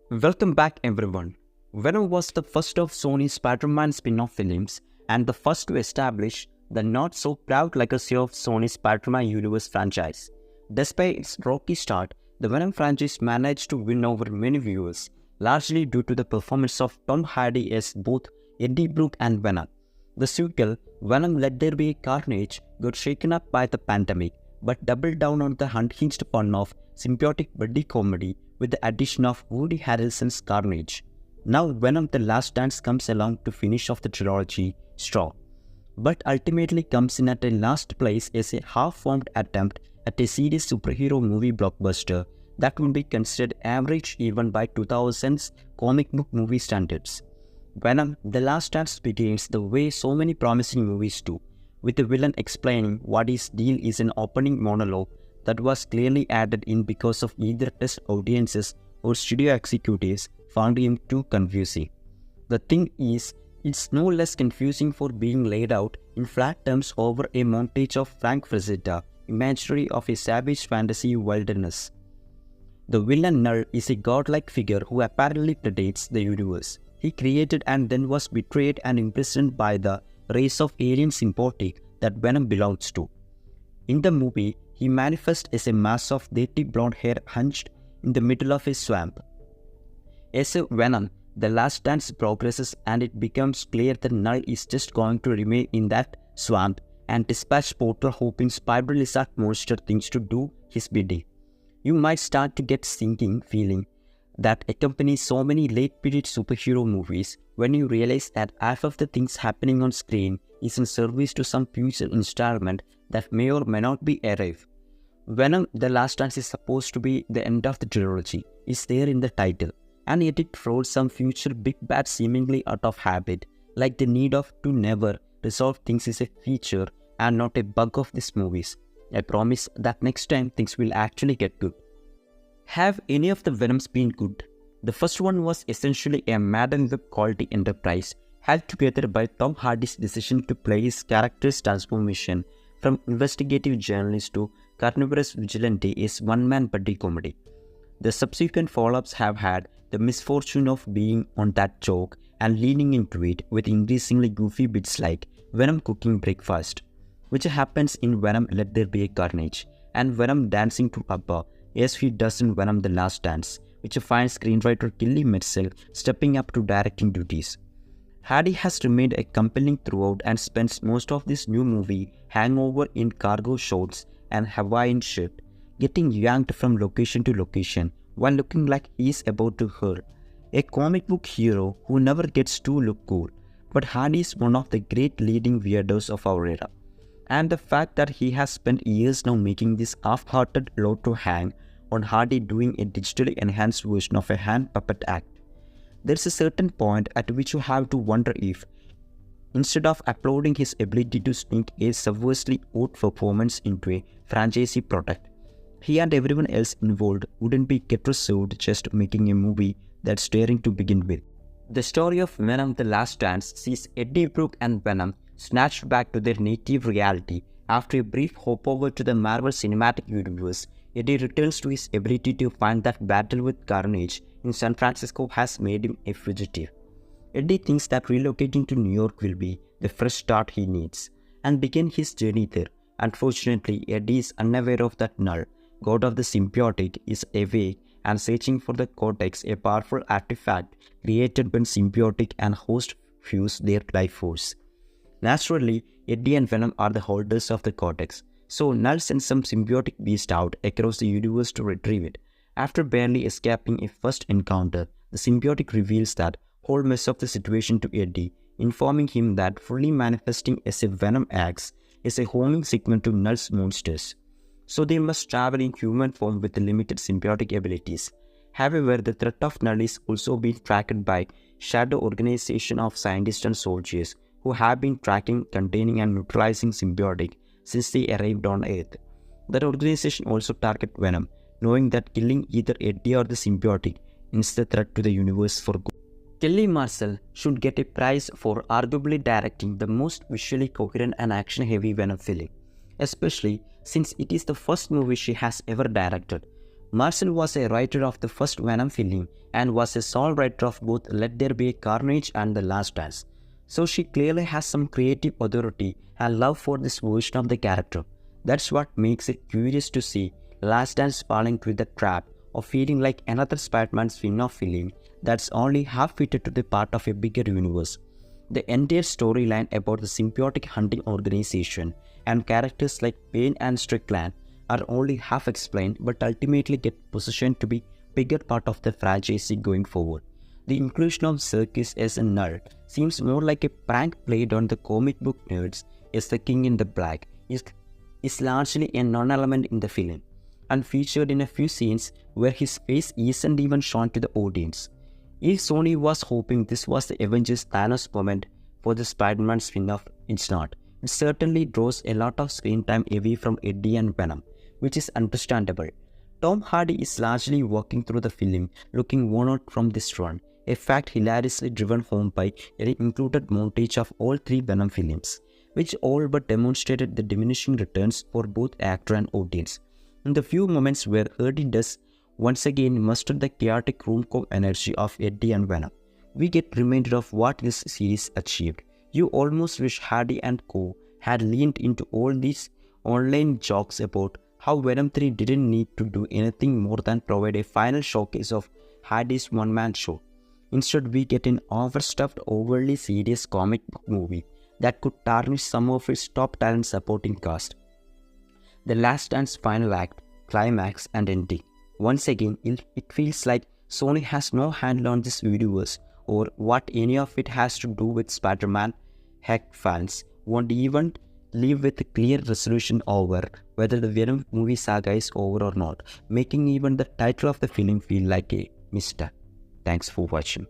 Welcome back everyone. Venom was the first of Sony's Spider-Man spin-off films and the first to establish the not-so-proud legacy of Sony's Spider-Man universe franchise. Despite its rocky start, the Venom franchise managed to win over many viewers, largely due to the performance of Tom Hardy as both Eddie Brook and Venom. The sequel, Venom Let There Be Carnage, got shaken up by the pandemic, but doubled down on the unhinged fun of symbiotic buddy comedy with the addition of Woody Harrelson's Carnage. Now Venom The Last Dance comes along to finish off the trilogy strong, but ultimately comes in at a last place as a half-formed attempt at a serious superhero movie blockbuster that would be considered average even by 2000's comic book movie standards. Venom The Last Dance begins the way so many promising movies do, with the villain explaining what his deal is in opening monologue that was clearly added in because of either test audiences or studio executives found him too confusing. The thing is, it's no less confusing for being laid out in flat terms over a montage of Frank Frazetta imagery of a savage fantasy wilderness. The villain Knull is a godlike figure who apparently predates the universe he created and then was betrayed and imprisoned by the race of alien symbiotic that Venom belongs to. In the movie, he manifests as a mass of dirty blonde hair hunched in the middle of a swamp. As a Venom, The Last Dance progresses and it becomes clear that Knull is just going to remain in that swamp and dispatch Portal hoping spider lizard monster things to do his bidding. You might start to get sinking feeling that accompanies so many late-period superhero movies when you realize that half of the things happening on screen is in service to some future installment that may or may not be arrive. Venom The Last Dance is supposed to be the end of the trilogy, is there in the title, and yet it throws some future big bad seemingly out of habit, like the need of to never resolve things is a feature and not a bug of these movies. I promise that next time things will actually get good. Have any of the Venoms been good? The first one was essentially a Madden Web quality enterprise held together by Tom Hardy's decision to play his character's transformation from investigative journalist to carnivorous vigilante is one-man buddy comedy. The subsequent follow-ups have had the misfortune of being on that joke and leaning into it with increasingly goofy bits like Venom cooking breakfast, which happens in Venom Let There Be Carnage, and Venom dancing to ABBA as he does in Venom The Last Dance, which finds screenwriter Kelly Metzel stepping up to directing duties. Hardy has remained a compelling throughout and spends most of this new movie hangover in cargo shorts and Hawaiian shirt, getting yanked from location to location while looking like he's about to hurl. A comic book hero who never gets to look cool, but Hardy is one of the great leading weirdos of our era. And the fact that he has spent years now making this half-hearted load to hang on Hardy doing a digitally enhanced version of a hand puppet act. There's a certain point at which you have to wonder if, instead of applauding his ability to sneak a subversively odd performance into a franchisee product, he and everyone else involved wouldn't be get reserved just making a movie that's daring to begin with. The story of Venom The Last Dance sees Eddie Brook and Venom snatched back to their native reality after a brief hopover to the Marvel Cinematic Universe. Eddie returns to his ability to find that battle with Carnage in San Francisco has made him a fugitive. Eddie thinks that relocating to New York will be the fresh start he needs, and begin his journey there. Unfortunately, Eddie is unaware of that Knull, god of the symbiotic, is away and searching for the Cortex, a powerful artifact created when symbiotic and host fuse their life force. Naturally, Eddie and Venom are the holders of the Cortex, so Knull sends some symbiotic beast out across the universe to retrieve it. After barely escaping a first encounter, the symbiotic reveals that whole mess of the situation to Eddie, informing him that fully manifesting as a Venom axe is a homing segment to Knull's monsters. So they must travel in human form with limited symbiotic abilities. However, the threat of Knull is also being tracked by shadow organization of scientists and soldiers who have been tracking, containing and neutralizing symbiotic since they arrived on Earth. That organization also target Venom, knowing that killing either Eddie or the symbiotic is the threat to the universe for good. Kelly Marcel should get a prize for arguably directing the most visually coherent and action-heavy Venom film, especially since it is the first movie she has ever directed. Marcel was a writer of the first Venom film and was a sole writer of both Let There Be Carnage and The Last Dance. So she clearly has some creative authority and love for this version of the character. That's what makes it curious to see Last Dance falling into the trap of feeling like another Spider-Man spin-off film that's only half fitted to the part of a bigger universe. The entire storyline about the symbiotic hunting organization and characters like Payne and Strickland are only half explained but ultimately get positioned to be bigger part of the franchise going forward. The inclusion of Circus as a Knull seems more like a prank played on the comic book nerds as the King in the Black is largely a non-element in the film and featured in a few scenes where his face isn't even shown to the audience. If Sony was hoping this was the Avengers Thanos moment for the Spider-Man spin-off, it's not. It certainly draws a lot of screen time away from Eddie and Venom, which is understandable. Tom Hardy is largely walking through the film looking worn out from this run, a fact hilariously driven home by an included montage of all three Venom films, which all but demonstrated the diminishing returns for both actor and audience. In the few moments where Hardy does once again muster the chaotic rom-com energy of Eddie and Venom, we get reminded of what this series achieved. You almost wish Hardy and co had leaned into all these online jokes about how Venom 3 didn't need to do anything more than provide a final showcase of Hardy's one-man show. Instead, we get an overstuffed, overly serious comic book movie that could tarnish some of its top talent supporting cast. The Last Dance final act, climax and ending. Once again, it feels like Sony has no handle on this universe or what any of it has to do with Spider-Man. Heck, fans won't even leave with a clear resolution over whether the Venom movie saga is over or not, making even the title of the film feel like a misstep. Thanks for watching.